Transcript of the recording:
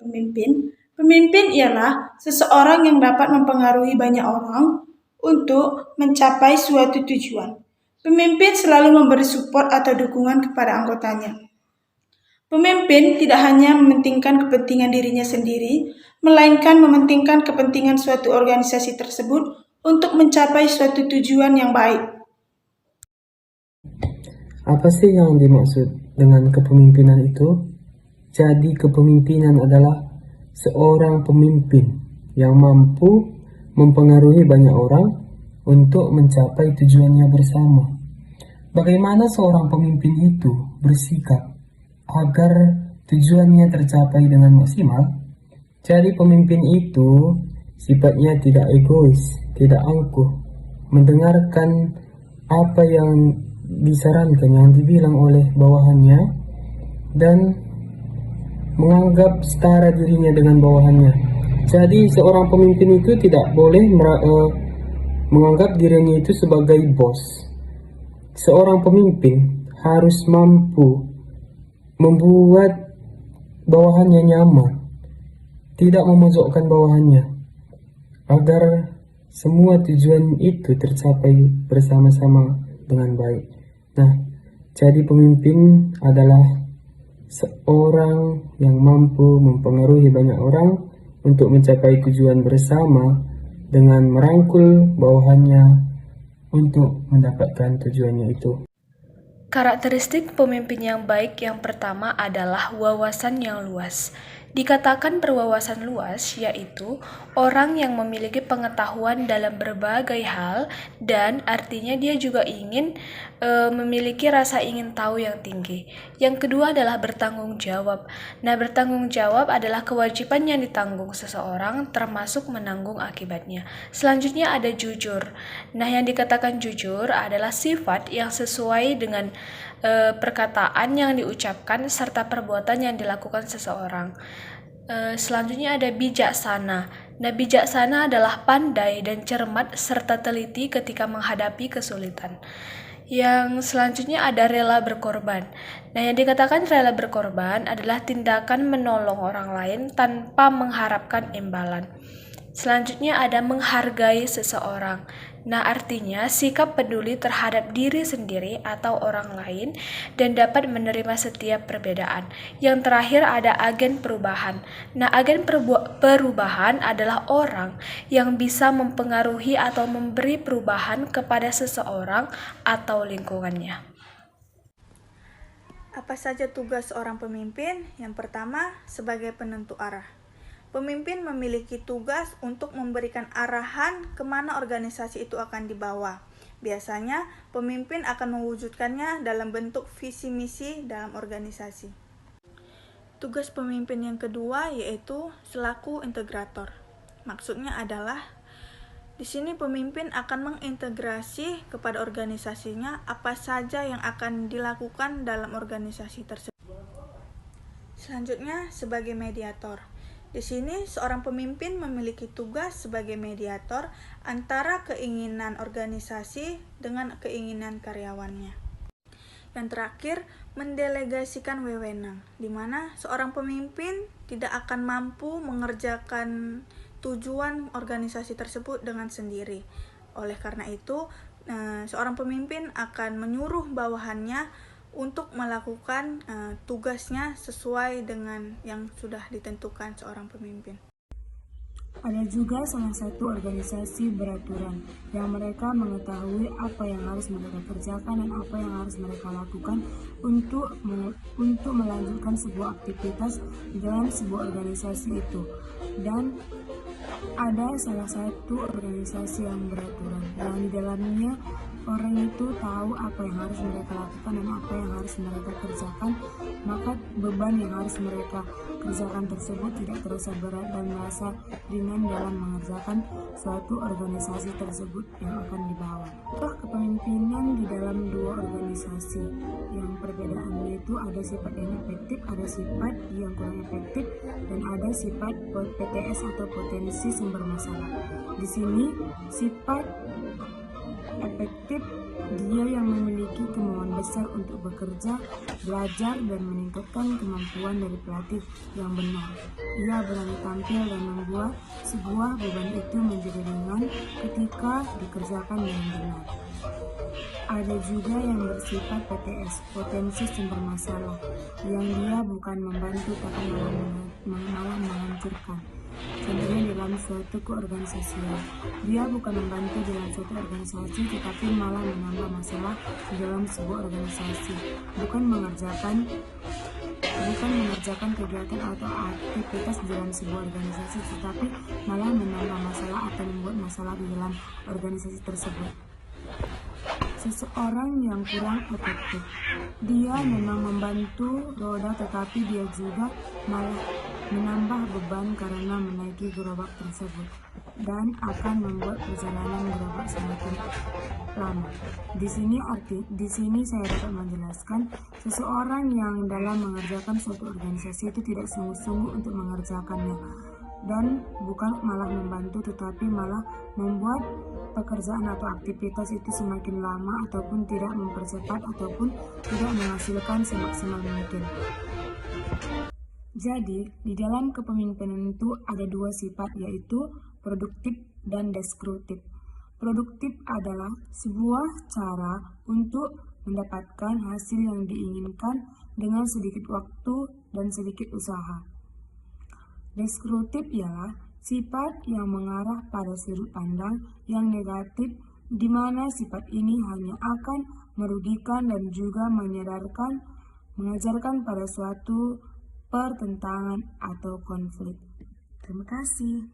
Pemimpin. Pemimpin ialah seseorang yang dapat mempengaruhi banyak orang untuk mencapai suatu tujuan. Pemimpin selalu memberi support atau dukungan kepada anggotanya. Pemimpin tidak hanya mementingkan kepentingan dirinya sendiri, melainkan mementingkan kepentingan suatu organisasi tersebut untuk mencapai suatu tujuan yang baik. Apa sih yang dimaksud dengan kepemimpinan itu? Jadi kepemimpinan adalah seorang pemimpin yang mampu mempengaruhi banyak orang untuk mencapai tujuannya bersama. Bagaimana seorang pemimpin itu bersikap agar tujuannya tercapai dengan maksimal? Jadi pemimpin itu sifatnya tidak egois, tidak angkuh, mendengarkan apa yang disarankan, yang dibilang oleh bawahannya, dan menganggap setara dirinya dengan bawahannya. Jadi seorang pemimpin itu tidak boleh menganggap dirinya itu sebagai bos. Seorang pemimpin harus mampu membuat bawahannya nyaman, tidak memojokkan bawahannya, agar semua tujuan itu tercapai bersama-sama dengan baik. Nah, jadi pemimpin adalah seorang yang mampu mempengaruhi banyak orang untuk mencapai tujuan bersama dengan merangkul bawahannya untuk mendapatkan tujuannya itu. Karakteristik pemimpin yang baik yang pertama adalah wawasan yang luas. Dikatakan berwawasan luas, yaitu orang yang memiliki pengetahuan dalam berbagai hal dan artinya dia juga ingin memiliki rasa ingin tahu yang tinggi. Yang kedua adalah bertanggung jawab. Nah, bertanggung jawab adalah kewajiban yang ditanggung seseorang termasuk menanggung akibatnya. Selanjutnya ada jujur. Nah, yang dikatakan jujur adalah sifat yang sesuai dengan perkataan yang diucapkan serta perbuatan yang dilakukan seseorang. Selanjutnya ada bijaksana. Nah, bijaksana adalah pandai dan cermat serta teliti ketika menghadapi kesulitan. Yang selanjutnya ada rela berkorban. Nah, yang dikatakan rela berkorban adalah tindakan menolong orang lain tanpa mengharapkan imbalan. Selanjutnya ada menghargai seseorang. Nah, artinya sikap peduli terhadap diri sendiri atau orang lain dan dapat menerima setiap perbedaan. Yang terakhir ada agen perubahan. Nah, agen perubahan adalah orang yang bisa mempengaruhi atau memberi perubahan kepada seseorang atau lingkungannya. Apa saja tugas seorang pemimpin? Yang pertama, sebagai penentu arah. Pemimpin memiliki tugas untuk memberikan arahan kemana organisasi itu akan dibawa. Biasanya, pemimpin akan mewujudkannya dalam bentuk visi misi dalam organisasi. Tugas pemimpin yang kedua yaitu selaku integrator. Maksudnya adalah di sini pemimpin akan mengintegrasi kepada organisasinya apa saja yang akan dilakukan dalam organisasi tersebut. Selanjutnya, sebagai mediator. Di sini, seorang pemimpin memiliki tugas sebagai mediator antara keinginan organisasi dengan keinginan karyawannya. Yang terakhir, mendelegasikan wewenang, di mana seorang pemimpin tidak akan mampu mengerjakan tujuan organisasi tersebut dengan sendiri. Oleh karena itu, seorang pemimpin akan menyuruh bawahannya untuk melakukan tugasnya sesuai dengan yang sudah ditentukan seorang pemimpin. Ada juga salah satu organisasi beraturan yang mereka mengetahui apa yang harus mereka kerjakan dan apa yang harus mereka lakukan untuk melanjutkan sebuah aktivitas dalam sebuah organisasi itu. Dan ada salah satu organisasi yang beraturan yang di dalamnya orang itu tahu apa yang harus mereka lakukan dan apa yang harus mereka kerjakan, maka beban yang harus mereka kerjakan tersebut tidak terasa berat dan merasa ringan dalam mengerjakan suatu organisasi tersebut yang akan dibawa. Kepemimpinan di dalam dua organisasi yang perbedaannya itu ada sifat yang efektif, ada sifat yang kurang efektif, dan ada sifat PTS atau potensi sumber masalah. Di sini sifat Efektif, dia yang memiliki kemauan besar untuk bekerja, belajar, dan meningkatkan kemampuan dari pelatih yang benar. Ia berani tampil dan membuat sebuah beban itu menjadi ringan ketika dikerjakan dengan benar. Ada juga yang bersifat PTS, potensi sumber masalah, yang dia bukan membantu tapi malah menghancurkan. Contohnya dalam suatu keorganisasian, dia bukan membantu dalam suatu organisasi tetapi malah menambah masalah di dalam sebuah organisasi. Bukan mengerjakan kegiatan atau aktivitas di dalam sebuah organisasi tetapi malah menambah masalah atau membuat masalah di dalam organisasi tersebut. Seseorang yang kurang efektif, dia memang membantu roda tetapi dia juga malah menambah beban karena menaiki gerobak tersebut dan akan membuat perjalanan gerobak semakin lama. Di sini saya dapat menjelaskan seseorang yang dalam mengerjakan suatu organisasi itu tidak sungguh-sungguh untuk mengerjakannya dan bukan malah membantu tetapi malah membuat pekerjaan atau aktivitas itu semakin lama ataupun tidak mempercepat ataupun tidak menghasilkan semaksimal mungkin. Jadi, di dalam kepemimpinan itu ada dua sifat, yaitu produktif dan deskriptif. Produktif adalah sebuah cara untuk mendapatkan hasil yang diinginkan dengan sedikit waktu dan sedikit usaha. Deskriptif ialah sifat yang mengarah pada sudut pandang yang negatif, di mana sifat ini hanya akan merugikan dan juga mengajarkan pada suatu pertentangan atau konflik. Terima kasih.